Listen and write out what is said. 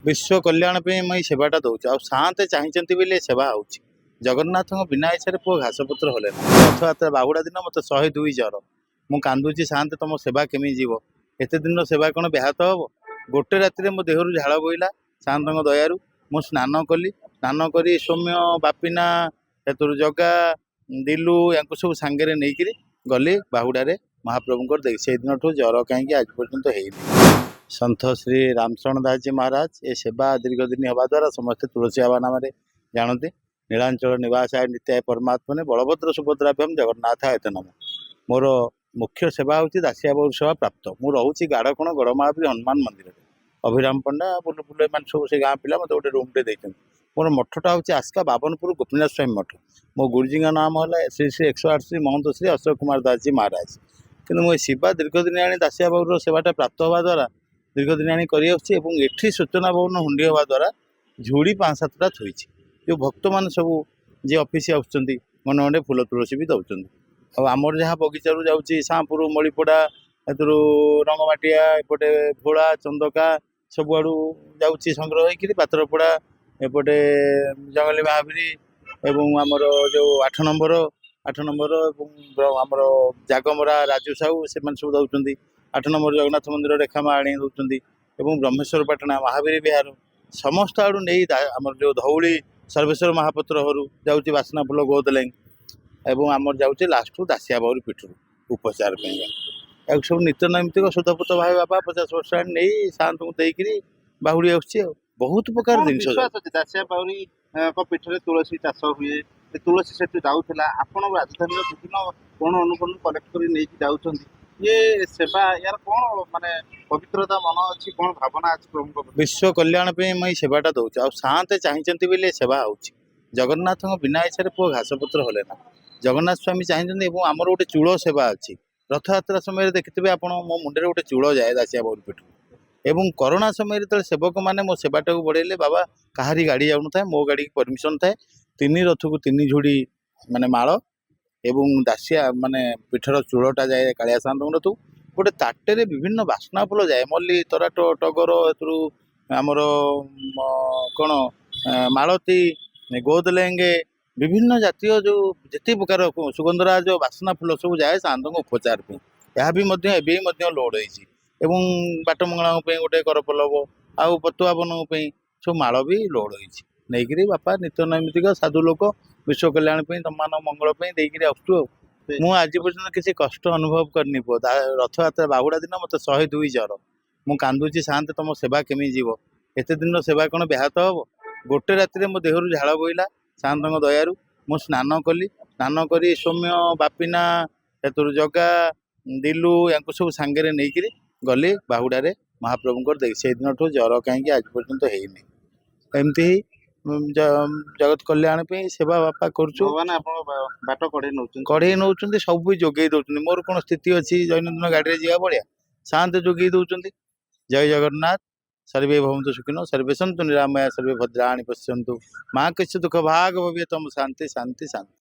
विश्व कल्याण मुई सेवाटा दौर आते चाहिए बोले सेवा हो जगन्नाथ बिना इच्छा पुओ घासपत्र हले रथयात्रा बाहुड़ा दिन मत 102 जर मु कांदुची शांत तुम सेवा केमी जीव एत दिन सेवा कौन व्याहत हम गोटे राति मो देहरु झाड़ बोला शांत दयारु मु स्नान कली स्नान कर सौम्य बापिना हेतु जगा दिलु या सब सांगे नहीं गली बाहुड़े महाप्रभुंर देख से दिन ठू जर कहीं आज पर्यंत है सन्थ श्री रामचरण दास जी महाराज ये सेवा दीर्घ दिन हवा द्वारा समस्त तुलसी बाबा नाम जानते नीलांचल निवासाय नित्याय परमात्मने बलभद्र सुभद्राभ्यम जगन्नाथ एत नम मोर मुख्य सेवा हूँ दासिया बहु सेवा प्राप्त मु रोचे गाड़कोण गड़मावी हनुमान मंदिर अभिराम पंडा बुल बुल मान सब से गाँ पिला मत गोटे रूम टे मोर मठटा हूँ आस्का बाबनपुर गोपीनाथ स्वामी मठ मो गुरुजी नाम है श्री श्री 108 श्री महंत श्री अशोक कुमार दास जी महाराज कि मुझे सेवा दीर्घ दिन आनी दासिया बाबूर सेवाटा प्राप्त हवा द्वारा दीर्घ दिन आनी करी सूचना भवन हुंडी हवा द्वारा झुड़ी 5-7टा थोड़ी जो भक्त मान सब जी ऑफिस आसुँच मन मंडे फूल तुलसी भी दौरान आमर जहाँ बगीचारू जाऊँगी साँपुर मणिपड़ा एतु रंगमाटिया एपटे भोला चंदका सबुआड़ू जाऊँगी संग्रह होकर पात्रपड़ा एपटे जंगली महावीरी एवं आमर जो 8 नंबर आमर जागमरा राजू साहू से सब दौरान 8 नंबर जगन्नाथ मंदिर रेखामा आनी दौरान एवं ब्रह्मेश्वर पाटना महावीर विहार समस्त आड़ू नहीं आमर जो धौली सर्वेश्वर महापात्र हरू जाऊँगी बासना फुल गोदलेंग एवं आमर जाऊँगी लास्ट दासिया बाउरी पीठरू उपचार सब नित्य नैमित्तिक सुधपुत भाई बाबा 50 वर्ष नहीं शांत को देकर बाहुड़ी आसुच्छी बहुत प्रकार जिन दासिया बाउरी पीठरे तुलसी चाष हुए तुलसी से जाऊला आपण राजधानी विभिन्न कोण अनुकोण कलेक्ट कर ये सेवा यार कौन माने पवित्रता मन अच्छी कौन भावना अच्छी प्रभु विश्व कल्याण मुई सेवाटा दौर आते चाहिए बोले सेवा हो जगन्नाथ बिना इच्छा पुओ घासपत्र हले ना जगन्नाथ स्वामी चाहिए आमर गोटे चूल सेवा अच्छी रथयात्रा समय देखिए आप मो मुंडे गोटे चूल जाए दासिया बाउरी पीठ एवं कोरोना समय जो सेवक मैंने मो सेवाटा को बढ़ेले बाबा कहारी गाड़ी जाऊन था मो गाड़ी की परमिशन थाए 3 रथ को 3 झुड़ी माने माल एवं दासिया माने पीठर चूलटा जाए कालिया सात रथु गोटे ताटेरे विभिन्न बास्ना फुल जाए मल्ली तराट टगर एतु आमर कौन मालती गोदलेंगे विभिन्न जातीय जो जिते प्रकार सुगंधराज बास्ना फुल सब जाए शांत उपचार यह भी लोड होती एवं बाटमंगला गोटे करपलव आउ पतुआवन सब माल भी लोड होती नहीं बापा नित्य नैमित्तिक साधु लोक विश्व कल्याण तुम मान मंगल देकर आसु मु आज पर्यटन किसी कष्ट अनुभव करनी पुओ रथयात्रा बाहुड़ा दिन मत 102 जर मु कांदुची शांत तुम सेवा केमी जीव एत दिन सेवा कौन व्याहत हम गोटे राति मो देहरु झाड़ बोला शांत दयारु मु स्नान कली स्नान कर सौम्य बापिना हेतु जगा दिलु या सब सांगे नहीं गली बाहुड़े महाप्रभुंर देख से दिन ठू जर कहीं आज पर्यंत है एमती जगत कल्याण सेवा बापा बाट कड़े नौ सब भी जोगे दौरान मोर कौन स्थिति अच्छी दैनंदिन गाड़ी में जावा भाया शांत जोगे दौरान जय जगन्नाथ सर्वे भवन्तु सुखिनो सर्वे सन्तु निरामया सर्वे भद्राणि पश्यन्तु माँ कस्य दुख भाग भव्य तम शांति शांति शांति।